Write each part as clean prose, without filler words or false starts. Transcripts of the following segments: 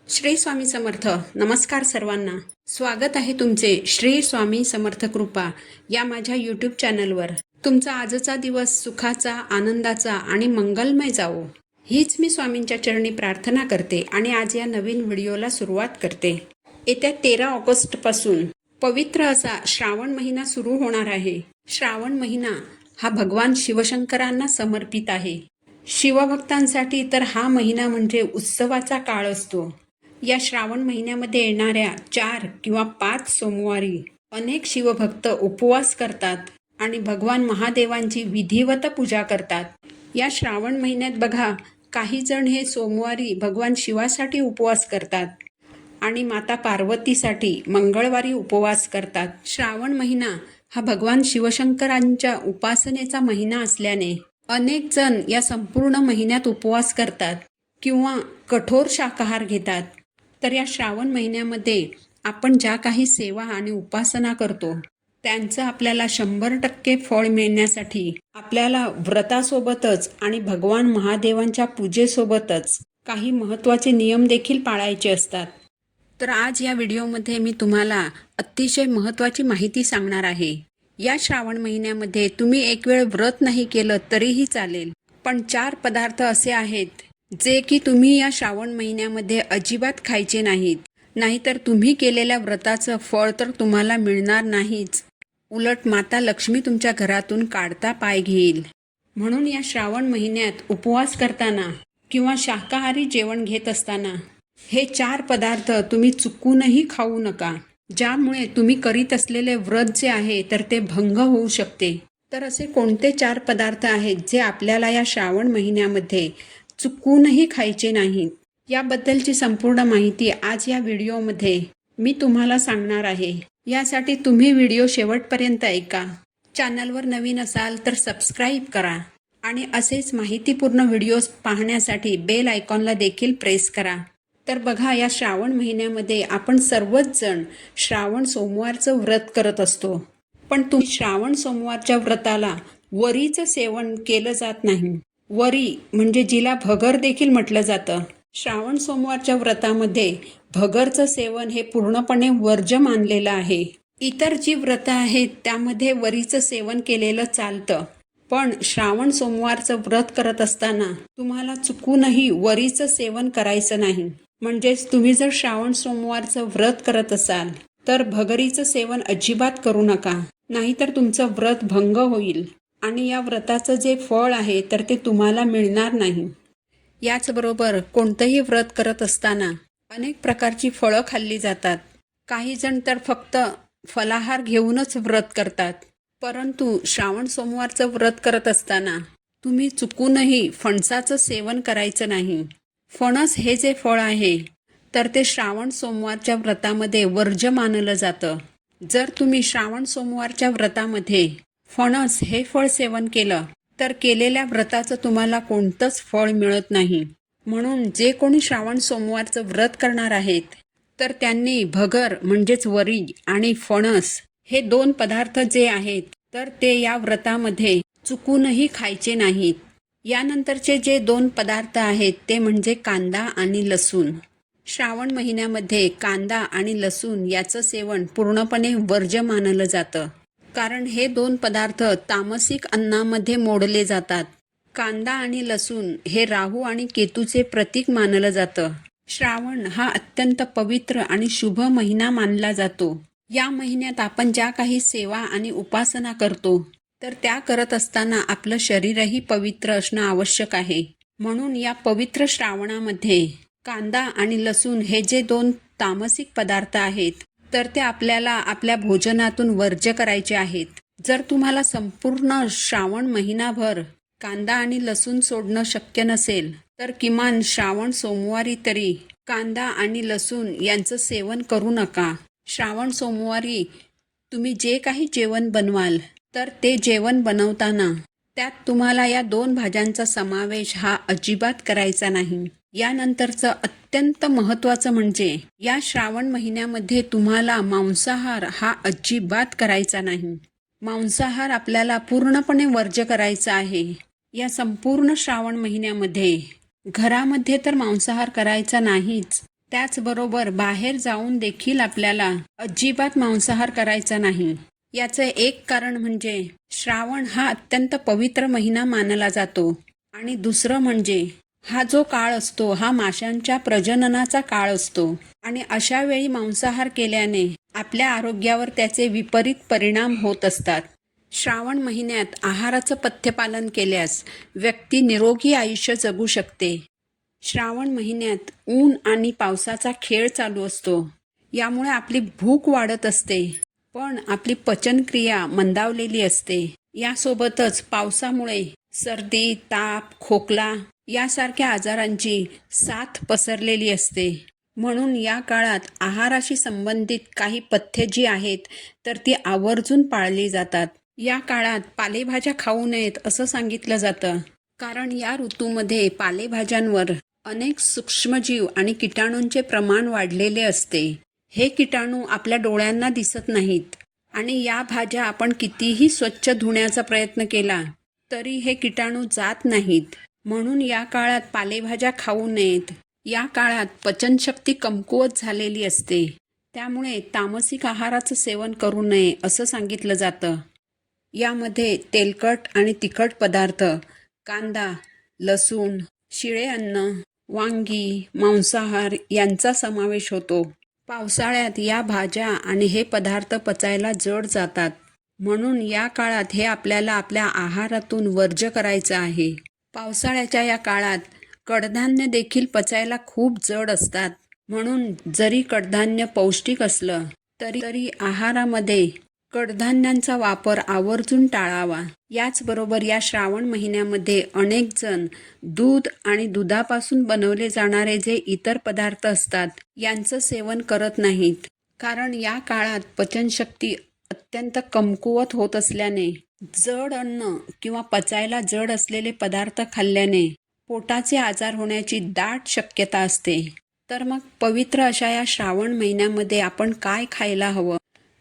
श्री स्वामी समर्थ. नमस्कार सर्वांना. स्वागत आहे तुमचे श्री स्वामी समर्थ कृपा या माझ्या यूट्यूब चॅनलवर. तुमचा आजचा दिवस सुखाचा, आनंदाचा आणि मंगलमय जावो हीच मी स्वामींच्या चरणी प्रार्थना करते आणि आज या नवीन व्हिडिओला सुरुवात करते. येत्या 13 ऑगस्ट पासून पवित्र असा श्रावण महिना सुरू होणार आहे. श्रावण महिना हा भगवान शिवशंकरांना समर्पित आहे. शिवभक्तांसाठी तर हा महिना म्हणजे उत्सवाचा काळ असतो. या श्रावण महिन्यामध्ये येणाऱ्या 4 किंवा 5 सोमवारी अनेक शिवभक्त उपवास करतात आणि भगवान महादेवांची विधिवत पूजा करतात. या श्रावण महिन्यात बघा, काही जण हे सोमवारी भगवान शिवासाठी उपवास करतात आणि माता पार्वतीसाठी मंगळवारी उपवास करतात. श्रावण महिना हा भगवान शिवशंकरांच्या उपासनेचा महिना असल्याने अनेक जण या संपूर्ण महिन्यात उपवास करतात किंवा कठोर शाकाहार घेतात. तर या श्रावण महिन्यामध्ये आपण ज्या काही सेवा आणि उपासना करतो त्यांचं आपल्याला 100% फळ मिळण्यासाठी आपल्याला व्रतासोबतच आणि भगवान महादेवांच्या पूजेसोबतच काही महत्त्वाचे नियम देखील पाळायचे असतात. तर आज या व्हिडिओमध्ये मी तुम्हाला अतिशय महत्त्वाची माहिती सांगणार आहे. या श्रावण महिन्यामध्ये तुम्ही एक वेळ व्रत नाही केलं तरीही चालेल, पण 4 पदार्थ असे आहेत जे की तुम्ही या श्रावण महिन्यामध्ये अजिबात खायचे नाहीत. नाहीतर तुम्ही केलेल्या व्रताचं फळ तर तुम्हाला मिळणार नाहीच, उलट माता लक्ष्मी तुमच्या घरातून काढता पाय घेईल. म्हणून या श्रावण महिन्यात उपवास करताना किंवा शाकाहारी जेवण घेत असताना हे 4 पदार्थ तुम्ही चुकूनही खाऊ नका, ज्यामुळे तुम्ही करीत असलेले व्रत जे आहे तर ते भंग होऊ शकते. तर असे कोणते 4 पदार्थ आहेत जे आपल्याला या श्रावण महिन्यामध्ये चुकूनही खायचे नाहीत, याबद्दलची संपूर्ण माहिती आज या व्हिडिओमध्ये मी तुम्हाला सांगणार आहे. यासाठी तुम्ही व्हिडिओ शेवटपर्यंत ऐका. चॅनलवर नवीन असाल तर सबस्क्राईब करा आणि असेच माहितीपूर्ण व्हिडिओज पाहण्यासाठी बेल आयकॉनला देखील प्रेस करा. तर बघा, या श्रावण महिन्यामध्ये आपण सर्वच जण श्रावण सोमवारचं व्रत करत असतो, पण तुम्ही श्रावण सोमवारच्या व्रताला वरीचं सेवन केलं जात नाही. वरी म्हणजे जिला भगर देखील म्हटलं जातं. श्रावण सोमवारच्या व्रतामध्ये भगरचं सेवन हे पूर्णपणे वर्ज्य मानलेलं आहे. इतर जी व्रतं आहेत त्यामध्ये वरीचं सेवन केलेलं चालतं, पण श्रावण सोमवारचं व्रत करत असताना तुम्हाला चुकूनही वरीचं सेवन करायचं नाही. म्हणजेच तुम्ही जर श्रावण सोमवारचं व्रत करत असाल तर भगरीचं सेवन अजिबात करू नका, नाहीतर तुमचं व्रत भंग होईल आणि या व्रताचं जे फळ आहे तर ते तुम्हाला मिळणार नाही. याचबरोबर कोणतंही व्रत करत असताना अनेक प्रकारची फळं खाल्ली जातात. काही जण तर फक्त फलाहार घेऊनच व्रत करतात. परंतु श्रावण सोमवारचं व्रत करत असताना तुम्ही चुकूनही फणसाचं सेवन करायचं नाही. फणस हे जे फळ आहे तर ते श्रावण सोमवारच्या व्रतामध्ये वर्ज्य मानलं जातं. जर तुम्ही श्रावण सोमवारच्या व्रतामध्ये फणस हे फळ सेवन केलं तर केलेल्या व्रताचं तुम्हाला कोणतंच फळ मिळत नाही. म्हणून जे कोणी श्रावण सोमवारचं व्रत करणार आहेत तर त्यांनी भगर म्हणजेच वरी आणि फणस हे 2 पदार्थ जे आहेत तर ते या व्रतामध्ये चुकूनही खायचे नाहीत. यानंतरचे जे 2 पदार्थ आहेत ते म्हणजे कांदा आणि लसूण. श्रावण महिन्यामध्ये कांदा आणि लसूण याचं सेवन पूर्णपणे वर्ज्य मानलं जातं, कारण हे 2 पदार्थ तामसिक अन्नामध्ये मोडले जातात. कांदा आणि लसूण हे राहू आणि केतूचे प्रतीक मानलं जातं. श्रावण हा अत्यंत पवित्र आणि शुभ महिना मानला जातो. या महिन्यात आपण ज्या काही सेवा आणि उपासना करतो तर त्या करत असताना आपलं शरीरही पवित्र असणं आवश्यक आहे. म्हणून या पवित्र श्रावणामध्ये कांदा आणि लसूण हे जे 2 तामसिक पदार्थ आहेत तर ते आपल्याला आपल्या भोजनातून वर्ज्य करायचे आहेत. जर तुम्हाला संपूर्ण श्रावण महिनाभर कांदा आणि लसूण सोडणं शक्य नसेल तर किमान श्रावण सोमवारी तरी कांदा आणि लसूण यांचं सेवन करू नका. श्रावण सोमवारी तुम्ही जे काही जेवण बनवाल तर ते जेवण बनवताना त्यात तुम्हाला या 2 भाज्यांचा समावेश हा अजिबात करायचा नाही. यानंतरचं अत्यंत महत्त्वाचं म्हणजे या श्रावण महिन्यामध्ये तुम्हाला मांसाहार हा अजिबात करायचा नाही. मांसाहार आपल्याला पूर्णपणे वर्ज्य करायचा आहे. या संपूर्ण श्रावण महिन्यामध्ये घरामध्ये तर मांसाहार करायचा नाहीच, त्याचबरोबर बाहेर जाऊन देखील आपल्याला अजिबात मांसाहार करायचा नाही. याचं एक कारण म्हणजे श्रावण हा अत्यंत पवित्र महिना मानला जातो आणि दुसरं म्हणजे हा जो काळ असतो हा माशांच्या प्रजननाचा काळ असतो आणि अशा वेळी मांसाहार केल्याने आपल्या आरोग्यावर त्याचे विपरीत परिणाम होत असतात. श्रावण महिन्यात आहाराचं पथ्यपालन केल्यास व्यक्ती निरोगी आयुष्य जगू शकते. श्रावण महिन्यात ऊन आणि पावसाचा खेळ चालू असतो. यामुळे आपली भूक वाढत असते, पण आपली पचनक्रिया मंदावलेली असते. यासोबतच पावसामुळे सर्दी, ताप, खोकला यासारख्या आजारांची साथ पसरलेली असते. म्हणून या काळात आहाराशी संबंधित काही पथ्ये जी आहेत तर ती आवर्जून पाळली जातात. या काळात पालेभाज्या खाऊ नयेत असं सांगितलं जातं, कारण या ऋतूमध्ये पालेभाज्यांवर अनेक सूक्ष्मजीव आणि किटाणूंचे प्रमाण वाढलेले असते. हे किटाणू आपल्या डोळ्यांना दिसत नाहीत आणि या भाज्या आपण कितीही स्वच्छ धुण्याचा प्रयत्न केला तरी हे किटाणू जात नाहीत. म्हणून या काळात पालेभाज्या खाऊ नयेत. या काळात पचनशक्ती कमकुवत झालेली असते, त्यामुळे तामसिक आहाराचं सेवन करू नये असं सांगितलं जातं. यामध्ये तेलकट आणि तिखट पदार्थ, कांदा, लसूण, शिळे अन्न, वांगी, मांसाहार यांचा समावेश होतो. पावसाळ्यात या भाज्या आणि हे पदार्थ पचायला जड जातात, म्हणून या काळात हे आपल्याला आपल्या आहारातून वर्ज्य करायचं आहे. पावसाळ्याच्या या काळात कडधान्य देखील पचायला खूप जड असतात, म्हणून जरी कडधान्य पौष्टिक असलं तरी आहारामध्ये कडधान्यांचा वापर आवर्जून टाळावा. याचबरोबर या श्रावण महिन्यामध्ये अनेक जण दूध आणि दुधापासून बनवले जाणारे जे इतर पदार्थ असतात यांचं सेवन करत नाहीत, कारण या काळात पचनशक्ती अत्यंत कमकुवत होत असल्याने जड अन्न किंवा पचायला जड असलेले पदार्थ खाल्ल्याने पोटाचे आजार होण्याची दाट शक्यता असते. तर मग पवित्र अशा या श्रावण महिन्यामध्ये आपण काय खायला हवं?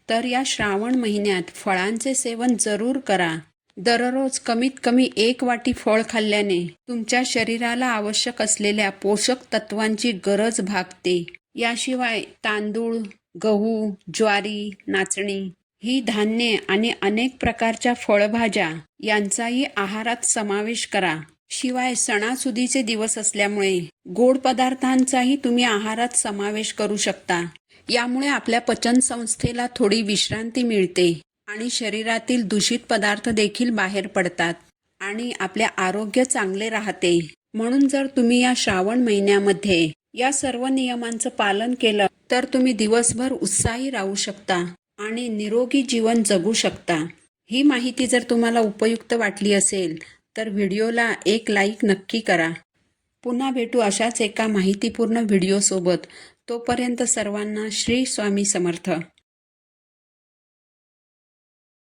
तर या श्रावण महिन्यात फळांचे सेवन जरूर करा. दररोज कमीत कमी 1 वाटी फळ खाल्ल्याने तुमच्या शरीराला आवश्यक असलेल्या पोषक तत्वांची गरज भागते. याशिवाय तांदूळ, गहू, ज्वारी, नाचणी ही धान्ये आणि अनेक प्रकारच्या फळभाज्या यांचाही आहारात समावेश करा. शिवाय सणासुदीचे दिवस असल्यामुळे गोड पदार्थांचाही तुम्ही आहारात समावेश करू शकता. यामुळे आपल्या पचन संस्थेला थोडी विश्रांती मिळते आणि शरीरातील दूषित पदार्थ देखील बाहेर पडतात आणि आपले आरोग्य चांगले राहते. म्हणून जर तुम्ही या श्रावण महिन्यामध्ये या सर्व नियमांचं पालन केलं तर तुम्ही दिवसभर उत्साही राहू शकता आणि निरोगी जीवन जगू शकता. ही माहिती जर तुम्हाला उपयुक्त वाटली असेल तर व्हिडिओला एक लाईक नक्की करा. पुन्हा भेटू अशाच एका माहितीपूर्ण व्हिडिओसोबत. तोपर्यंत सर्वांना श्री स्वामी समर्थ.